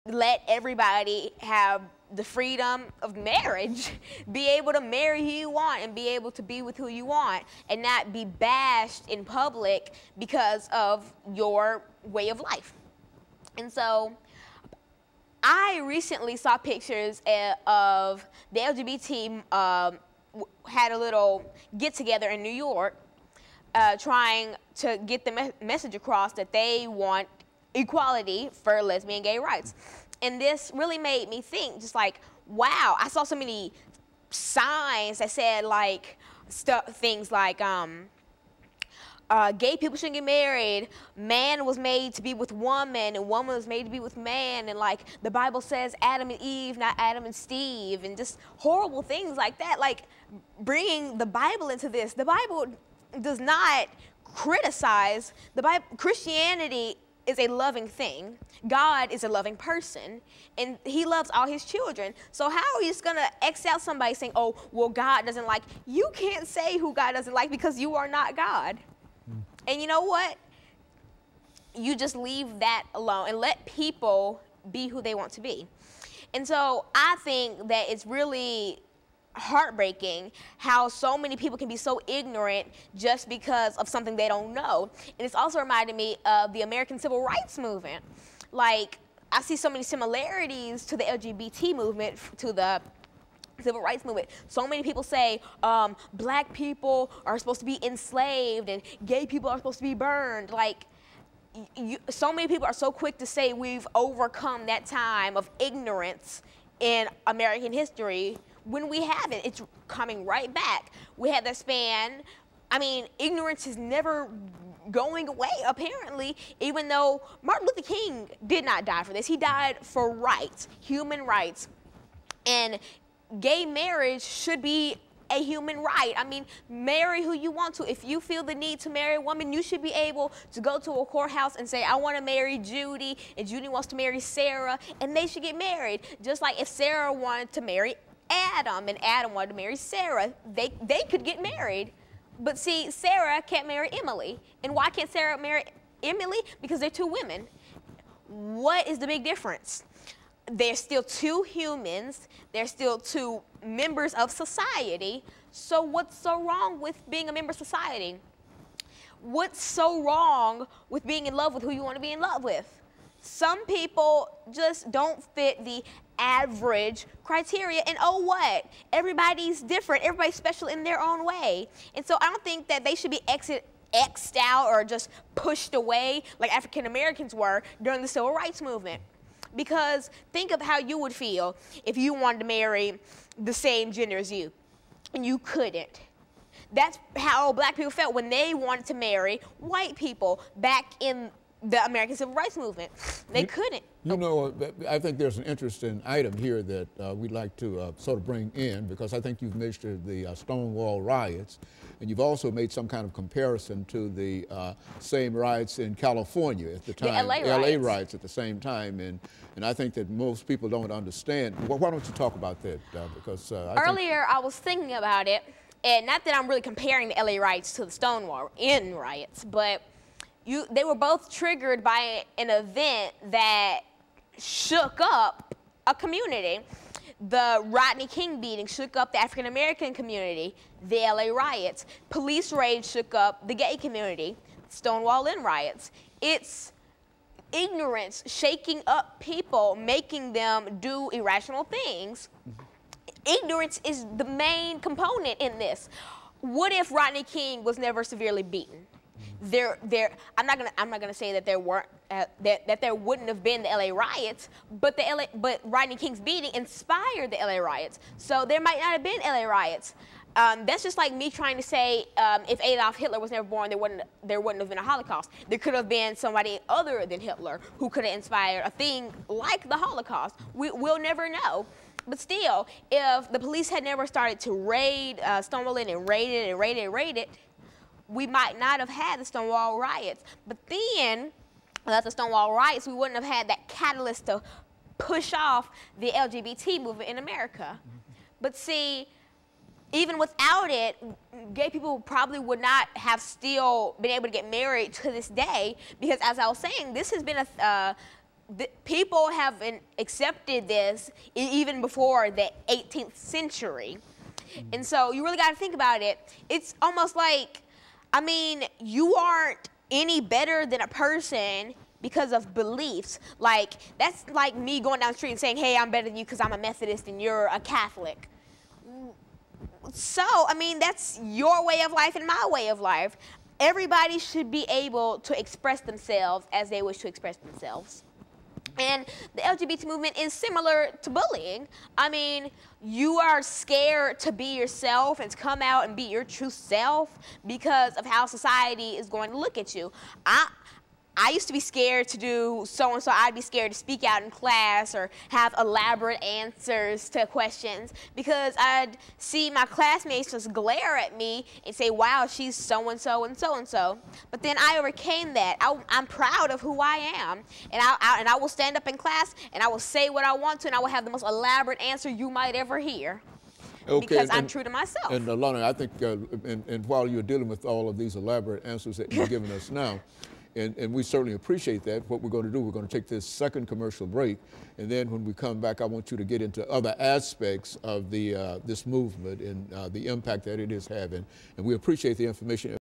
let everybody have the freedom of marriage, be able to marry who you want and be able to be with who you want and not be bashed in public because of your way of life. And so I recently saw pictures of the LGBT had a little get-together in New York trying to get the message across that they want equality for lesbian gay rights. And this really made me think, just like, wow, I saw so many signs that said like things like gay people shouldn't get married, man was made to be with woman, and woman was made to be with man, and like the Bible says Adam and Eve, not Adam and Steve, and just horrible things like that. Like bringing the Bible into this. The Bible does not criticize. The Bible, Christianity is a loving thing. God is a loving person, and he loves all his children. So how are you just gonna X out somebody saying, oh, well, God doesn't like, you can't say who God doesn't like because you are not God. And you know what? You just leave that alone and let people be who they want to be. And so I think that it's really heartbreaking how so many people can be so ignorant just because of something they don't know. And it's also reminded me of the American Civil Rights Movement. Like, I see so many similarities to the LGBT movement, to the Civil Rights Movement. So many people say black people are supposed to be enslaved and gay people are supposed to be burned. Like, so many people are so quick to say we've overcome that time of ignorance in American history when we haven't. It's coming right back. We had that span. I mean, ignorance is never going away, apparently, even though Martin Luther King did not die for this. He died for rights, human rights. And gay marriage should be a human right. I mean, marry who you want to. If you feel the need to marry a woman, you should be able to go to a courthouse and say, I want to marry Judy, and Judy wants to marry Sarah, and they should get married. Just like if Sarah wanted to marry Adam and Adam wanted to marry Sarah, they could get married. But see, Sarah can't marry Emily. And why can't Sarah marry Emily? Because they're two women. What is the big difference? They're still two humans. They're still two members of society. So what's so wrong with being a member of society? What's so wrong with being in love with who you want to be in love with? Some people just don't fit the average criteria, and oh what? Everybody's different. Everybody's special in their own way. And so I don't think that they should be X'd out or just pushed away like African Americans were during the Civil Rights Movement. Because think of how you would feel if you wanted to marry the same gender as you, and you couldn't. That's how black people felt when they wanted to marry white people back in the American Civil Rights Movement. They couldn't. You know, I think there's an interesting item here that we'd like to sort of bring in, because I think you've mentioned the Stonewall riots, and you've also made some kind of comparison to the same riots in California at the time, the LA riots at the same time, and I think that most people don't understand. Well, why don't you talk about that? Because earlier I was thinking about it, and not that I'm really comparing the LA riots to the Stonewall riots, but they were both triggered by an event that shook up a community. The Rodney King beating shook up the African American community. The LA riots. Police raids shook up the gay community. Stonewall riots. It's ignorance shaking up people, making them do irrational things. Ignorance is the main component in this. What if Rodney King was never severely beaten? I'm not gonna say that there weren't that there wouldn't have been the LA riots, but Rodney King's beating inspired the LA riots. So there might not have been LA riots. That's just like me trying to say if Adolf Hitler was never born, there wouldn't have been a Holocaust. There could have been somebody other than Hitler who could have inspired a thing like the Holocaust. We'll never know. But still, if the police had never started to raid Stonewall and raid it, we might not have had the Stonewall riots. But then, without the Stonewall riots, we wouldn't have had that catalyst to push off the LGBT movement in America. But see, even without it, gay people probably would not have still been able to get married to this day, because as I was saying, this has been people haven't accepted this even before the 18th century. And so you really got to think about it. It's almost like, I mean, you aren't any better than a person because of beliefs. Like, that's like me going down the street and saying, hey, I'm better than you because I'm a Methodist and you're a Catholic. So, I mean, that's your way of life and my way of life. Everybody should be able to express themselves as they wish to express themselves. And the LGBT movement is similar to bullying. I mean, you are scared to be yourself and to come out and be your true self because of how society is going to look at you. I used to be scared to do so-and-so. I'd be scared to speak out in class or have elaborate answers to questions because I'd see my classmates just glare at me and say, wow, she's so-and-so and so-and-so. But then I overcame that. I'm proud of who I am. And I will stand up in class and I will say what I want to and I will have the most elaborate answer you might ever hear. Okay, because I'm true to myself. And Alana, I think, and while you're dealing with all of these elaborate answers that you're giving us now, and we certainly appreciate that. What we're going to do, we're going to take this second commercial break, and then when we come back, I want you to get into other aspects of this movement and the impact that it is having. And we appreciate the information.